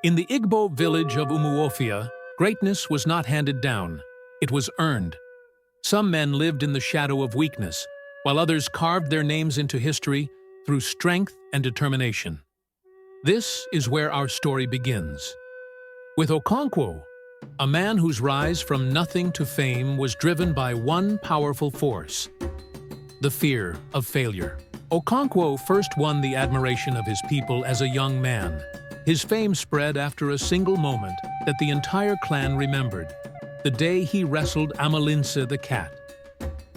In the Igbo village of Umuofia, greatness was not handed down, it was earned. Some men lived in the shadow of weakness, while others carved their names into history through strength and determination. This is where our story begins. With Okonkwo, a man whose rise from nothing to fame was driven by one powerful force: the fear of failure. Okonkwo first won the admiration of his people as a young man. His fame spread after a single moment that the entire clan remembered: the day he wrestled Amalinse the cat.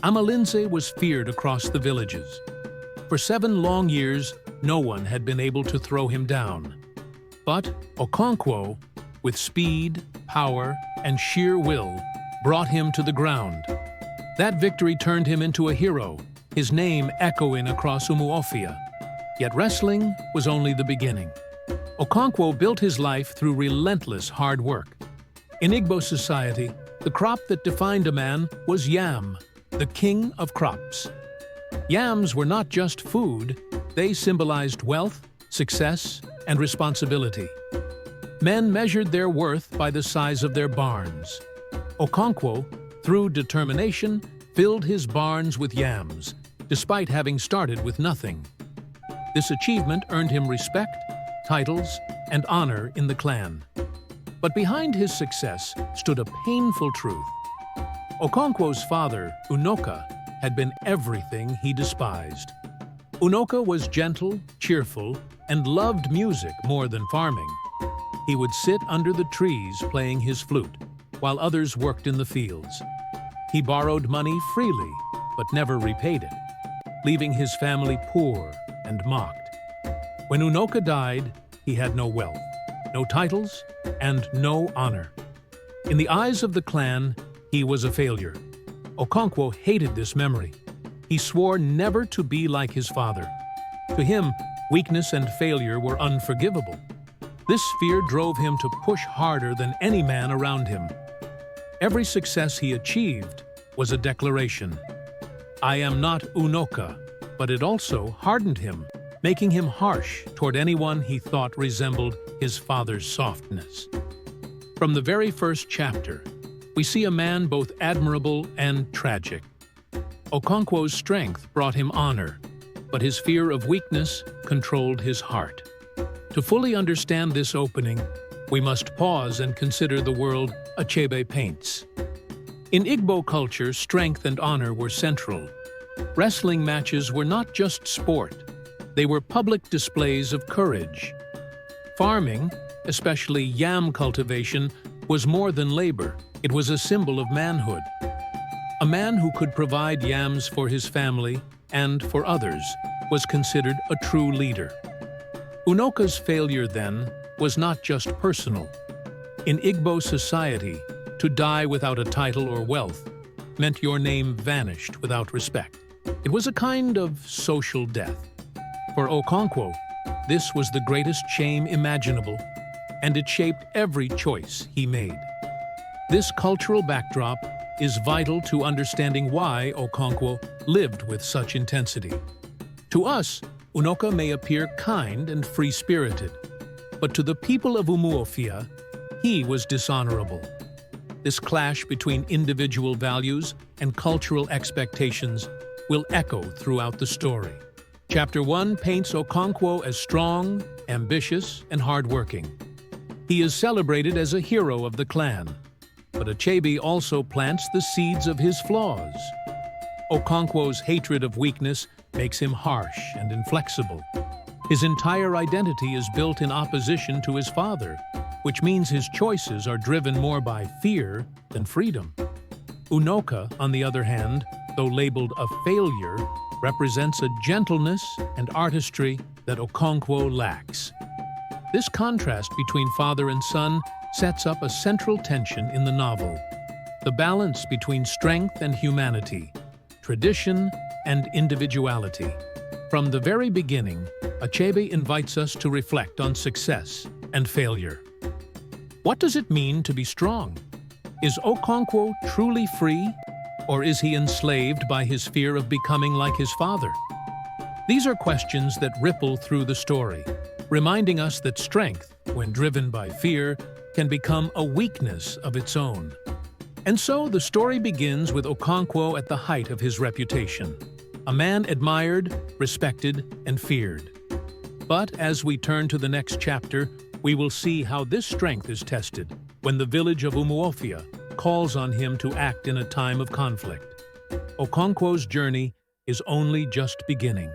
Amalinse was feared across the villages. For 7 long years, no one had been able to throw him down. But Okonkwo, with speed, power, and sheer will, brought him to the ground. That victory turned him into a hero, his name echoing across Umuofia. Yet wrestling was only the beginning. Okonkwo built his life through relentless hard work. In Igbo society, the crop that defined a man was yam, the king of crops. Yams were not just food, they symbolized wealth, success, and responsibility. Men measured their worth by the size of their barns. Okonkwo, through determination, filled his barns with yams, despite having started with nothing. This achievement earned him respect, titles, and honor in the clan. But behind his success stood a painful truth. Okonkwo's father, Unoka, had been everything he despised. Unoka was gentle, cheerful, and loved music more than farming. He would sit under the trees playing his flute, while others worked in the fields. He borrowed money freely, but never repaid it, leaving his family poor and mocked. When Unoka died, he had no wealth, no titles, and no honor. In the eyes of the clan, he was a failure. Okonkwo hated this memory. He swore never to be like his father. To him, weakness and failure were unforgivable. This fear drove him to push harder than any man around him. Every success he achieved was a declaration. I am not Unoka, but it also hardened him, making him harsh toward anyone he thought resembled his father's softness. From the very first chapter, we see a man both admirable and tragic. Okonkwo's strength brought him honor, but his fear of weakness controlled his heart. To fully understand this opening, we must pause and consider the world Achebe paints. In Igbo culture, strength and honor were central. Wrestling matches were not just sport, they were public displays of courage. Farming, especially yam cultivation, was more than labor. It was a symbol of manhood. A man who could provide yams for his family and for others was considered a true leader. Unoka's failure, then, was not just personal. In Igbo society, to die without a title or wealth meant your name vanished without respect. It was a kind of social death. For Okonkwo, this was the greatest shame imaginable, and it shaped every choice he made. This cultural backdrop is vital to understanding why Okonkwo lived with such intensity. To us, Unoka may appear kind and free-spirited, but to the people of Umuofia, he was dishonorable. This clash between individual values and cultural expectations will echo throughout the story. Chapter 1 paints Okonkwo as strong, ambitious, and hardworking. He is celebrated as a hero of the clan, but Achebe also plants the seeds of his flaws. Okonkwo's hatred of weakness makes him harsh and inflexible. His entire identity is built in opposition to his father, which means his choices are driven more by fear than freedom. Unoka, on the other hand, though labeled a failure, represents a gentleness and artistry that Okonkwo lacks. This contrast between father and son sets up a central tension in the novel: the balance between strength and humanity, tradition and individuality. From the very beginning, Achebe invites us to reflect on success and failure. What does it mean to be strong? Is Okonkwo truly free, or is he enslaved by his fear of becoming like his father? These are questions that ripple through the story, reminding us that strength when driven by fear, can become a weakness of its own. And so the story begins with Okonkwo at the height of his reputation, a man admired, respected, and feared. But as we turn to the next chapter, we will see how this strength is tested when the village of Umuofia calls on him to act in a time of conflict. Okonkwo's journey is only just beginning.